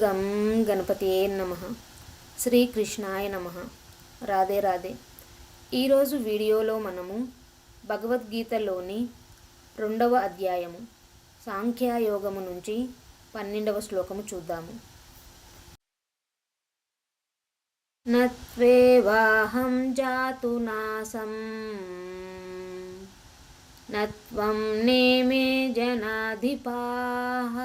గం గణపతియే నమః. శ్రీకృష్ణాయ నమః. రాధే రాధే. ఈరోజు వీడియోలో మనము భగవద్గీతలోని 2వ అధ్యాయము సాంఖ్యయోగము నుంచి 12వ శ్లోకము చూద్దాము. నత్వేవాహం జాతు నాసం నత్వం నేమే జనాధిపాః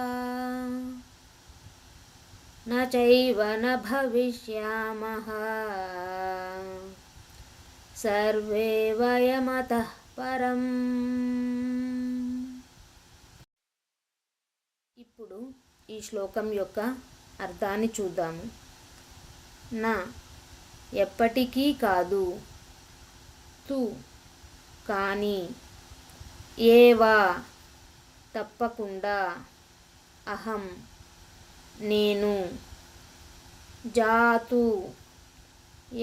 నచైవ న భవిష్యామః సర్వే వయమతః పరం. ఇప్పుడు ఈ శ్లోకం యొక్క అర్థాన్ని చూద్దాము. నా ఎప్పటికీ కాదు, తు కానీ, ఏవా తప్పకుండా, అహం నేను, జాతు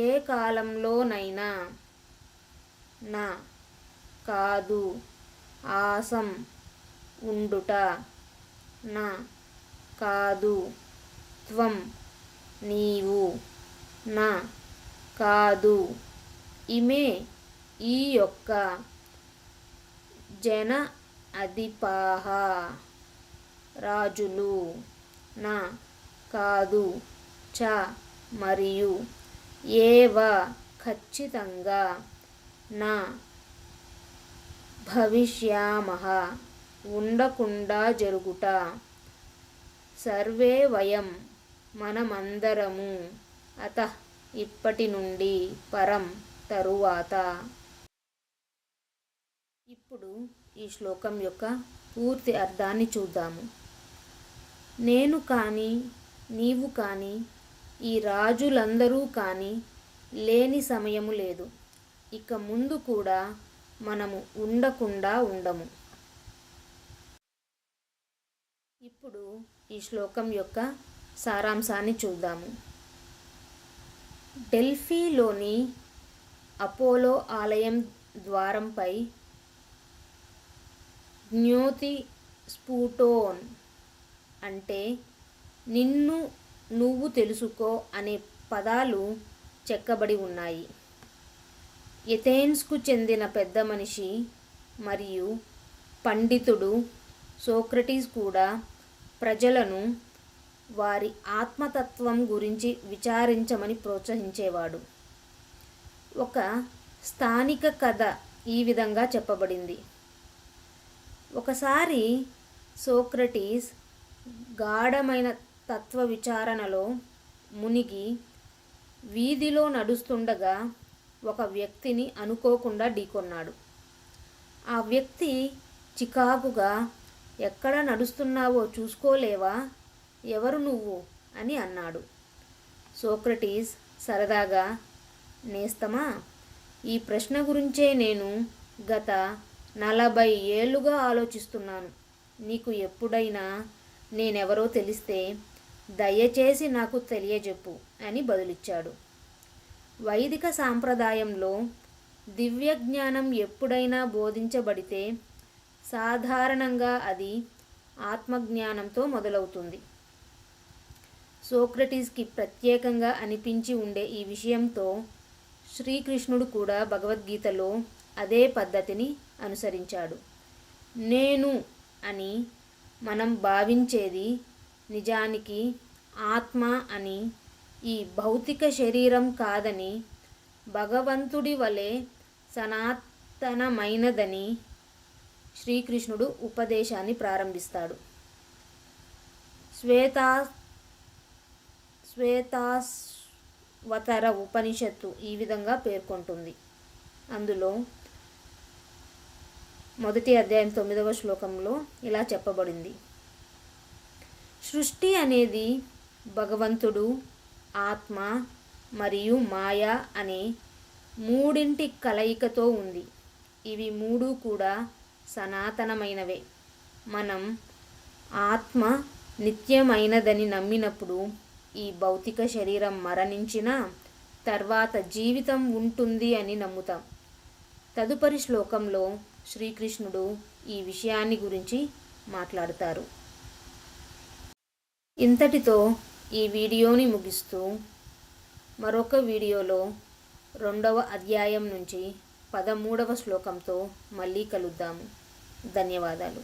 ఏ కాలంలోనైనా, నా కాదు, ఆసం ఉండుట, నా కాదు, త్వం నీవు, నా కాదు, ఇమే ఈ యొక్క, జన అధిపాః రాజులు, నా కాదు, చ మరియు, ఏవ ఖచ్చితంగా, నా భవిష్యామః ఉండకుండా జరుగుట, సర్వే వయం మనమందరము, అతః ఇప్పటి నుండి, పరం తరువాత. ఇప్పుడు ఈ శ్లోకం యొక్క పూర్తి అర్థాన్ని చూద్దాము. నేను కానీ, నీవు కానీ, ఈ రాజులందరూ కానీ లేని సమయము లేదు. ఇక ముందు కూడా మనము ఉండకుండా ఉండము. ఇప్పుడు ఈ శ్లోకం యొక్క సారాంశాన్ని చూద్దాము. డెల్ఫీలోని అపోలో ఆలయం ద్వారంపై జ్ఞోతి స్ఫుటోన్ అంటే నిన్ను నువ్వు తెలుసుకో అనే పదాలు చెక్కబడి ఉన్నాయి. ఎథెన్స్కు చెందిన పెద్ద మనిషి మరియు పండితుడు సోక్రటీస్ కూడా ప్రజలను వారి ఆత్మతత్వం గురించి విచారించమని ప్రోత్సహించేవాడు. ఒక స్థానిక కథ ఈ విధంగా చెప్పబడింది. ఒకసారి సోక్రటీస్ గాఢమైన తత్వ విచారణలో మునిగి వీధిలో నడుస్తుండగా ఒక వ్యక్తిని అనుకోకుండా ఢీకొన్నాడు. ఆ వ్యక్తి చికాకుగా, ఎక్కడ నడుస్తున్నావో చూసుకోలేవా, ఎవరు నువ్వు అని అన్నాడు. సోక్రటీస్ సరదాగా, నేస్తమా, ఈ ప్రశ్న గురించే నేను గత 40 ఏళ్లుగా ఆలోచిస్తున్నాను. నీకు ఎప్పుడైనా నేనెవరో తెలిస్తే దయచేసి నాకు తెలియజెప్పు అని బదులిచ్చాడు. వైదిక సాంప్రదాయంలో దివ్య జ్ఞానం ఎప్పుడైనా బోధించబడితే సాధారణంగా అది ఆత్మజ్ఞానంతో మొదలవుతుంది. సోక్రటీస్కి ప్రత్యేకంగా అనిపించి ఉండే ఈ విషయంతో శ్రీకృష్ణుడు కూడా భగవద్గీతలో అదే పద్ధతిని అనుసరించాడు. నేను అని మనం భావించేది నిజానికి ఆత్మ అని, ఈ భౌతిక శరీరం కాదని, భగవంతుడి వలె సనాతనమైనదని శ్రీకృష్ణుడు ఉపదేశాన్ని ప్రారంభిస్తాడు. శ్వేతాశ్వతర ఉపనిషత్తు ఈ విధంగా పేర్కొంటుంది. అందులో 1వ అధ్యాయం 9వ శ్లోకంలో ఇలా చెప్పబడింది. సృష్టి అనేది భగవంతుడు, ఆత్మ మరియు మాయ అనే మూడింటి కలయికతో ఉంది. ఇవి మూడు కూడా సనాతనమైనవే. మనం ఆత్మ నిత్యమైనదని నమ్మినప్పుడు ఈ భౌతిక శరీరం మరణించిన తర్వాత జీవితం ఉంటుంది అని నమ్ముతాం. తదుపరి శ్లోకంలో శ్రీకృష్ణుడు ఈ విషయాన్ని గురించి మాట్లాడుతారు. ఇంతటితో ఈ వీడియోని ముగిస్తూ మరొక వీడియోలో 2వ అధ్యాయం నుంచి 13వ శ్లోకంతో మళ్ళీ కలుద్దాము. ధన్యవాదాలు.